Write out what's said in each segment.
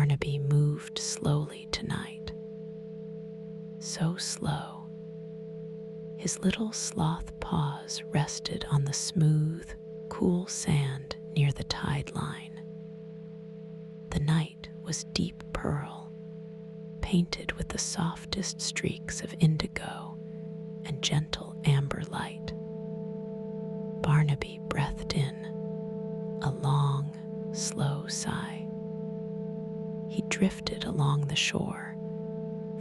Barnaby moved slowly tonight. So slow, his little sloth paws rested on the smooth, cool sand near the tide line. The night was deep pearl, painted with the softest streaks of indigo and gentle amber light. Barnaby breathed in a long, slow sigh. He drifted along the shore,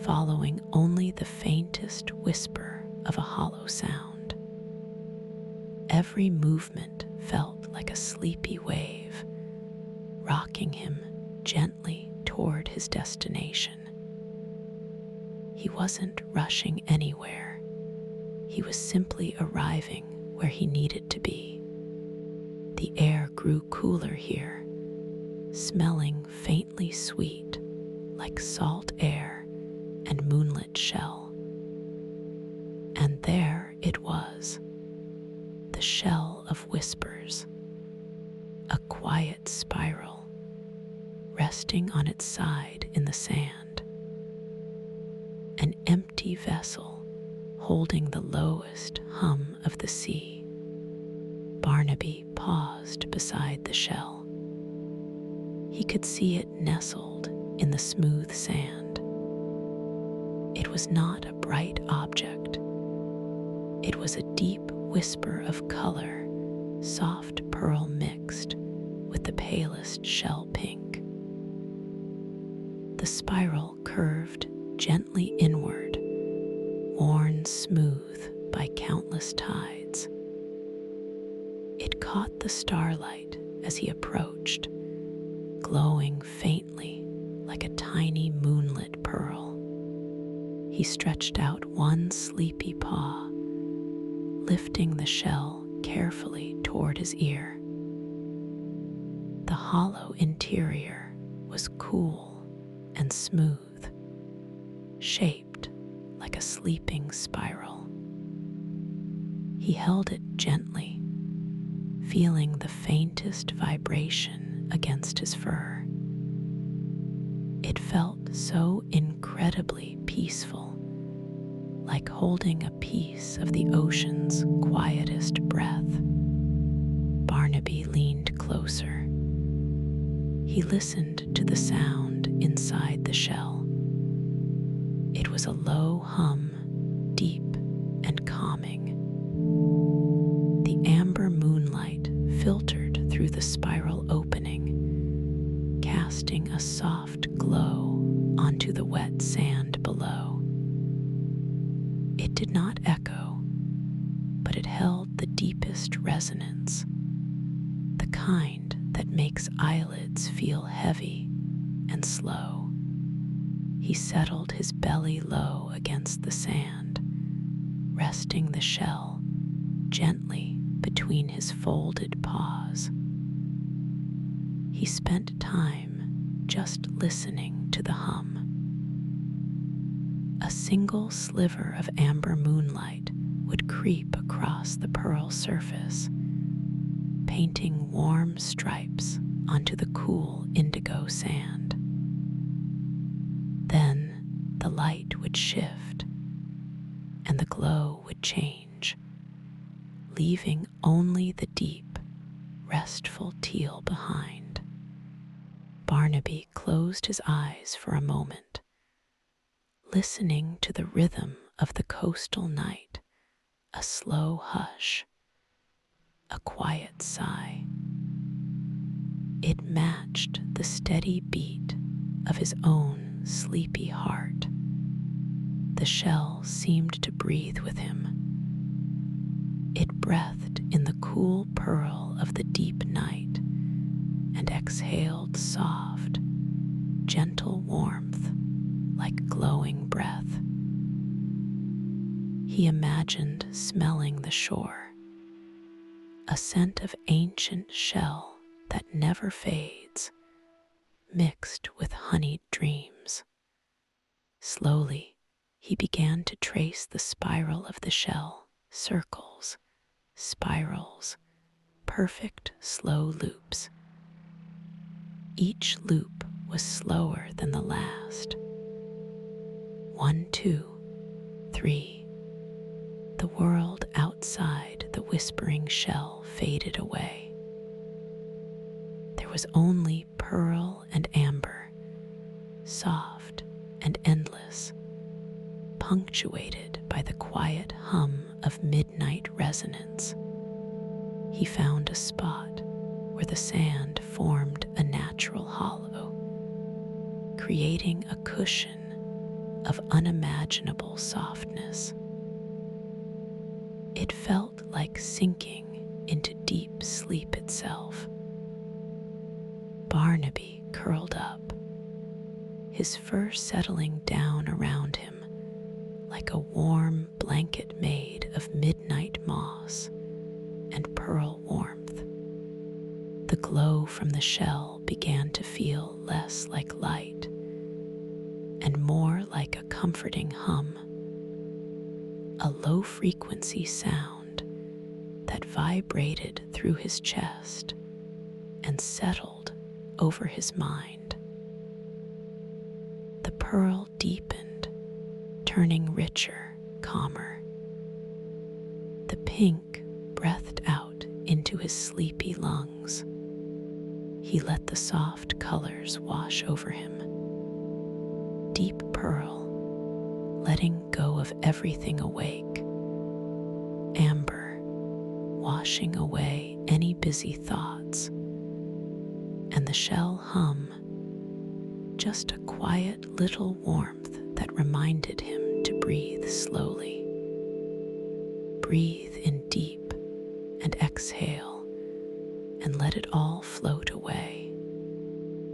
following only the faintest whisper of a hollow sound. Every movement felt like a sleepy wave, rocking him gently toward his destination. He wasn't rushing anywhere. He was simply arriving where he needed to be. The air grew cooler here, smelling faintly sweet, like salt air and moonlit shell. And there it was, the shell of whispers, a quiet spiral, resting on its side in the sand. An empty vessel holding the lowest hum of the sea. Barnaby paused beside the shell. He could see it nestled in the smooth sand. It was not a bright object. It was a deep whisper of color, soft pearl mixed with the palest shell pink. The spiral curved gently inward, worn smooth by countless tides. It caught the starlight as he approached, glowing faintly like a tiny moonlit pearl. He stretched out one sleepy paw, lifting the shell carefully toward his ear. The hollow interior was cool and smooth, shaped like a sleeping spiral. He held it gently, feeling the faintest vibration against his fur. It felt so incredibly peaceful, like holding a piece of the ocean's quietest breath. Barnaby leaned closer. He listened to the sound inside the shell. It was a low hum, deep and calming. The amber moonlight filtered through the spiral opening, casting a soft glow onto the wet sand below. It did not echo, but it held the deepest resonance, the kind that makes eyelids feel heavy and slow. He settled his belly low against the sand, resting the shell gently between his folded paws. He spent time just listening to the hum. A single sliver of amber moonlight would creep across the pearl surface, painting warm stripes onto the cool indigo sand. Then the light would shift, and the glow would change, leaving only the deep, restful teal behind. Barnaby closed his eyes for a moment, listening to the rhythm of the coastal night, a slow hush, a quiet sigh. It matched the steady beat of his own sleepy heart. The shell seemed to breathe with him. It breathed in the cool pearl of the deep night and exhaled soft, gentle warmth like glowing breath. He imagined smelling the shore, a scent of ancient shell that never fades, mixed with honeyed dreams. Slowly, he began to trace the spiral of the shell, circles, spirals, perfect slow loops. Each loop was slower than the last. 1, 2, 3. The world outside the whispering shell faded away. There was only pearl and amber, soft and endless, punctuated by the quiet hum of midnight resonance. He found a spot where the sand formed a natural hollow, creating a cushion of unimaginable softness. It felt like sinking into deep sleep itself. Barnaby curled up, his fur settling down around him like a warm blanket made of midnight moss and pearl warmth. The glow from the shell began to feel less like light and more like a comforting hum, a low-frequency sound that vibrated through his chest and settled over his mind. The pearl deepened, turning richer, calmer. The pink breathed out into his sleepy lungs. He let the soft colors wash over him. Deep pearl, letting go of everything awake. Amber, washing away any busy thoughts. And the shell hum, just a quiet little warmth that reminded him to breathe slowly. Breathe in deep and exhale and let it all float away.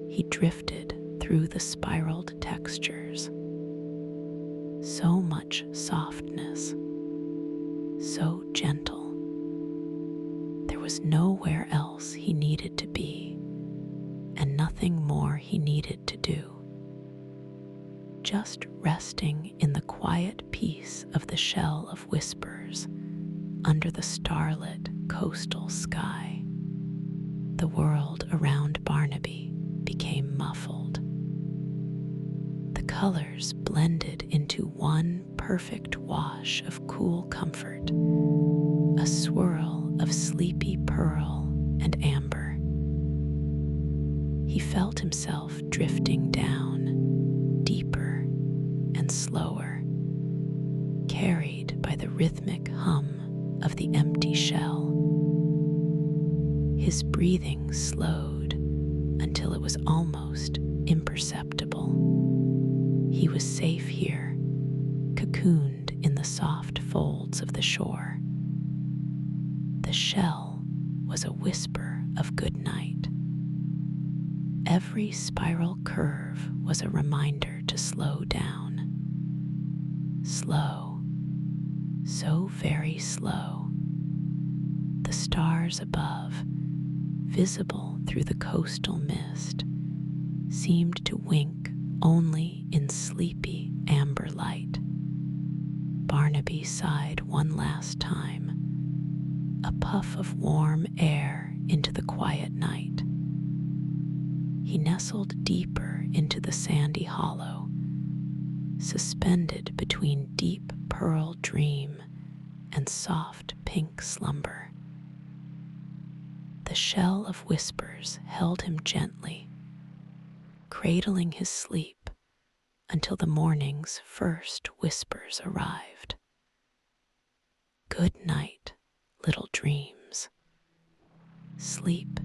He drifted through the spiraled textures. So much softness, so gentle. There was nowhere else he needed to be, and nothing more he needed to do. Just resting in the quiet peace of the shell of whispers under the starlit coastal sky. The world around Barnaby became muffled. The colors blended into one perfect wash of cool comfort, a swirl of sleepy pearl and amber. He felt himself drifting down, deeper and slower, carried by the rhythmic hum of the empty shell. His breathing slowed until it was almost imperceptible. He was safe here, cocooned in the soft folds of the shore. The shell was a whisper of good night. Every spiral curve was a reminder to slow down. Slow, so very slow. The stars above, visible through the coastal mist, seemed to wink only in sleepy amber light. Barnaby sighed one last time, a puff of warm air into the quiet night. He nestled deeper into the sandy hollow, suspended between deep pearl dream and soft pink slumber. The shell of whispers held him gently, cradling his sleep until the morning's first whispers arrived. Good night, little dreams. Sleep